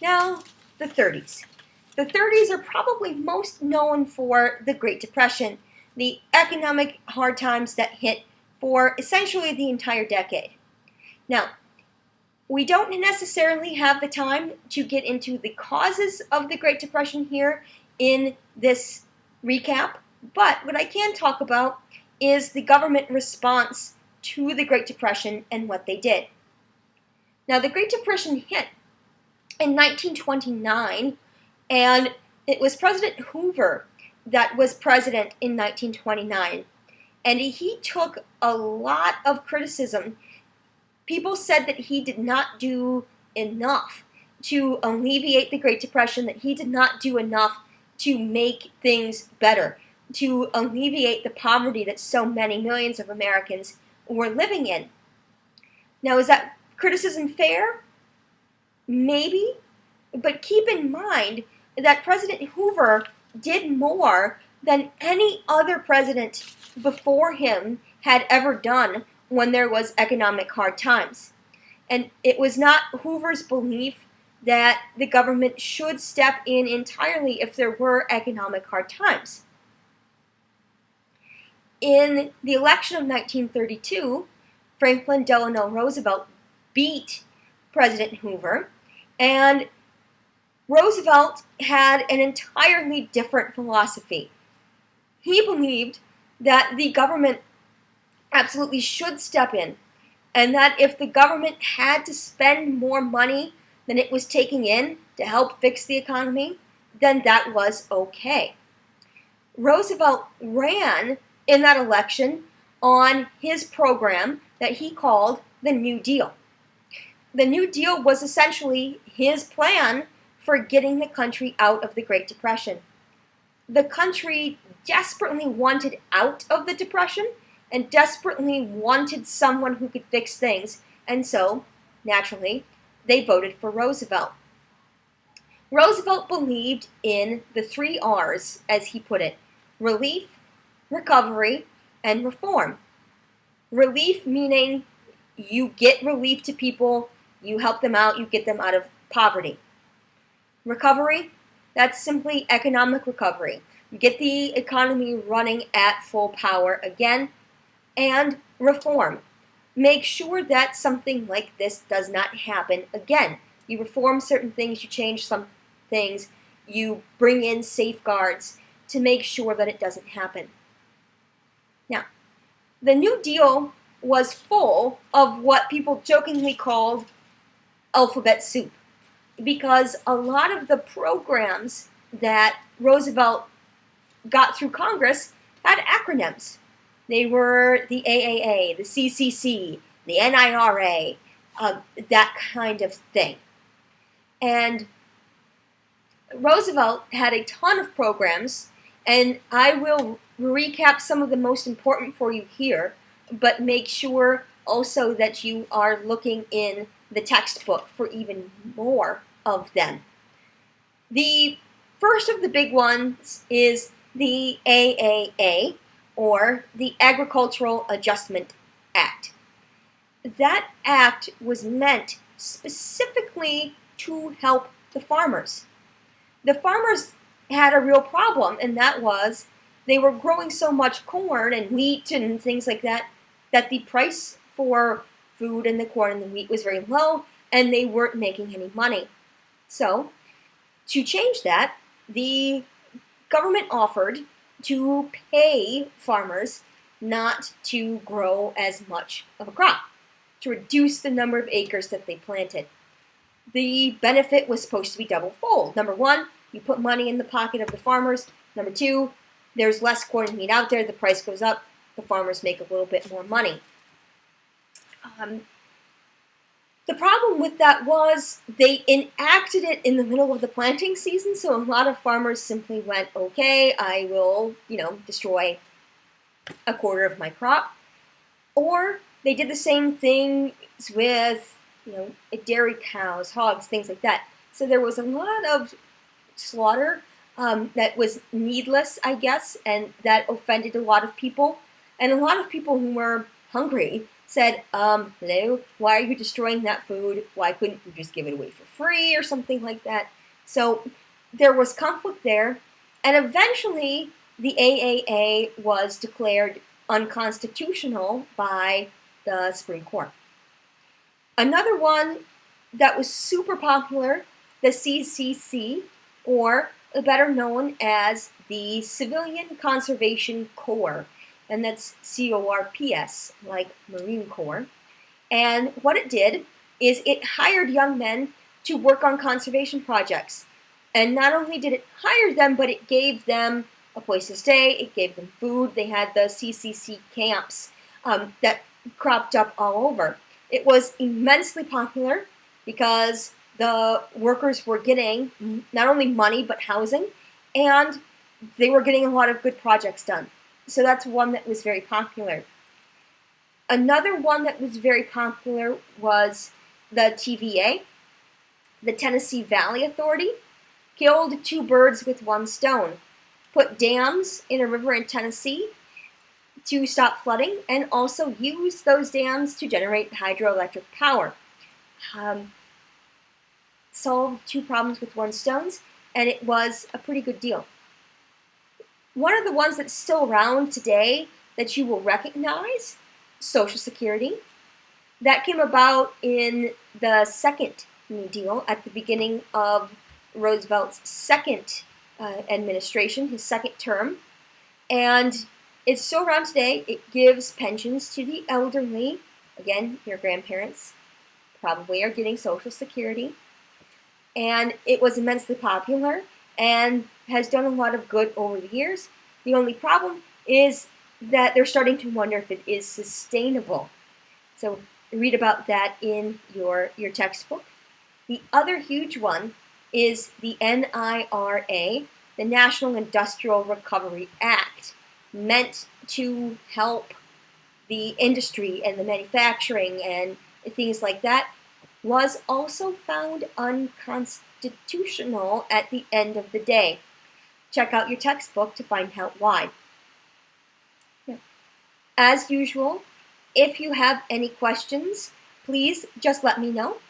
Now, the 30s. The 30s are probably most known for the Great Depression, the economic hard times that hit for essentially the entire decade. Now, we don't necessarily have the time to get into the causes of the Great Depression here in this recap, but what I can talk about is the government response to the Great Depression and what they did. Now, the Great Depression hit in 1929, and it was President Hoover that was president in 1929, and he took a lot of criticism. People said that he did not do enough to alleviate the Great Depression, that he did not do enough to make things better, to alleviate the poverty that so many millions of Americans were living in. Now, is that criticism fair? Maybe, but keep in mind that President Hoover did more than any other president before him had ever done when there was economic hard times. And it was not Hoover's belief that the government should step in entirely if there were economic hard times. In the election of 1932, Franklin Delano Roosevelt beat President Hoover, and Roosevelt had an entirely different philosophy. He believed that the government absolutely should step in, and that if the government had to spend more money than it was taking in to help fix the economy, then that was okay. Roosevelt ran in that election on his program that he called the New Deal. The New Deal was essentially his plan for getting the country out of the Great Depression. The country desperately wanted out of the Depression and desperately wanted someone who could fix things, and so, naturally, they voted for Roosevelt. Roosevelt believed in the 3 R's, as he put it: relief, recovery, and reform. Relief meaning you get relief to people, you help them out, you get them out of poverty. Recovery, that's simply economic recovery. You get the economy running at full power again. And reform. Make sure that something like this does not happen again. You reform certain things, you change some things, you bring in safeguards to make sure that it doesn't happen. Now, the New Deal was full of what people jokingly called alphabet soup, because a lot of the programs that Roosevelt got through Congress had acronyms. They were the AAA, the CCC, the NIRA, that kind of thing. And Roosevelt had a ton of programs, and I will recap some of the most important for you here, but make sure also that you are looking in the textbook for even more of them. The first of the big ones is the AAA, or the Agricultural Adjustment Act. That act was meant specifically to help the farmers. The farmers had a real problem, and that was they were growing so much corn and wheat and things like that, that the price for food and the corn and the wheat was very low, and they weren't making any money. So, to change that, the government offered to pay farmers not to grow as much of a crop, to reduce the number of acres that they planted. The benefit was supposed to be double-fold. Number one, you put money in the pocket of the farmers. Number two, there's less corn and wheat out there, the price goes up, the farmers make a little bit more money. The problem with that was they enacted it in the middle of the planting season, so a lot of farmers simply went, okay, I will, destroy a quarter of my crop. Or they did the same thing with, dairy cows, hogs, things like that. So there was a lot of slaughter that was needless, I guess, and that offended a lot of people. And a lot of people who were hungry said, hello, why are you destroying that food? Why couldn't you just give it away for free or something like that? So there was conflict there, and eventually the AAA was declared unconstitutional by the Supreme Court. Another one that was super popular, the CCC, or better known as the Civilian Conservation Corps, and that's CORPS, like Marine Corps. And what it did is it hired young men to work on conservation projects. And not only did it hire them, but it gave them a place to stay, it gave them food. They had the CCC camps that cropped up all over. It was immensely popular because the workers were getting not only money but housing, and they were getting a lot of good projects done. So that's one that was very popular. Another one that was very popular was the TVA, the Tennessee Valley Authority. Killed two birds with one stone. Put dams in a river in Tennessee to stop flooding, and also used those dams to generate hydroelectric power. Solved two problems with one stone, and it was a pretty good deal. One of the ones that's still around today that you will recognize, Social Security. That came about in the second New Deal at the beginning of Roosevelt's second administration, his second term, and it's still around today. It gives pensions to the elderly. Again, your grandparents probably are getting Social Security, and it was immensely popular and has done a lot of good over the years. The only problem is that they're starting to wonder if it is sustainable. So read about that in your textbook. The other huge one is the NIRA, the National Industrial Recovery Act, meant to help the industry and the manufacturing and things like that, was also found unconstitutional at the end of the day. Check out your textbook to find out why. As usual, if you have any questions, please just let me know.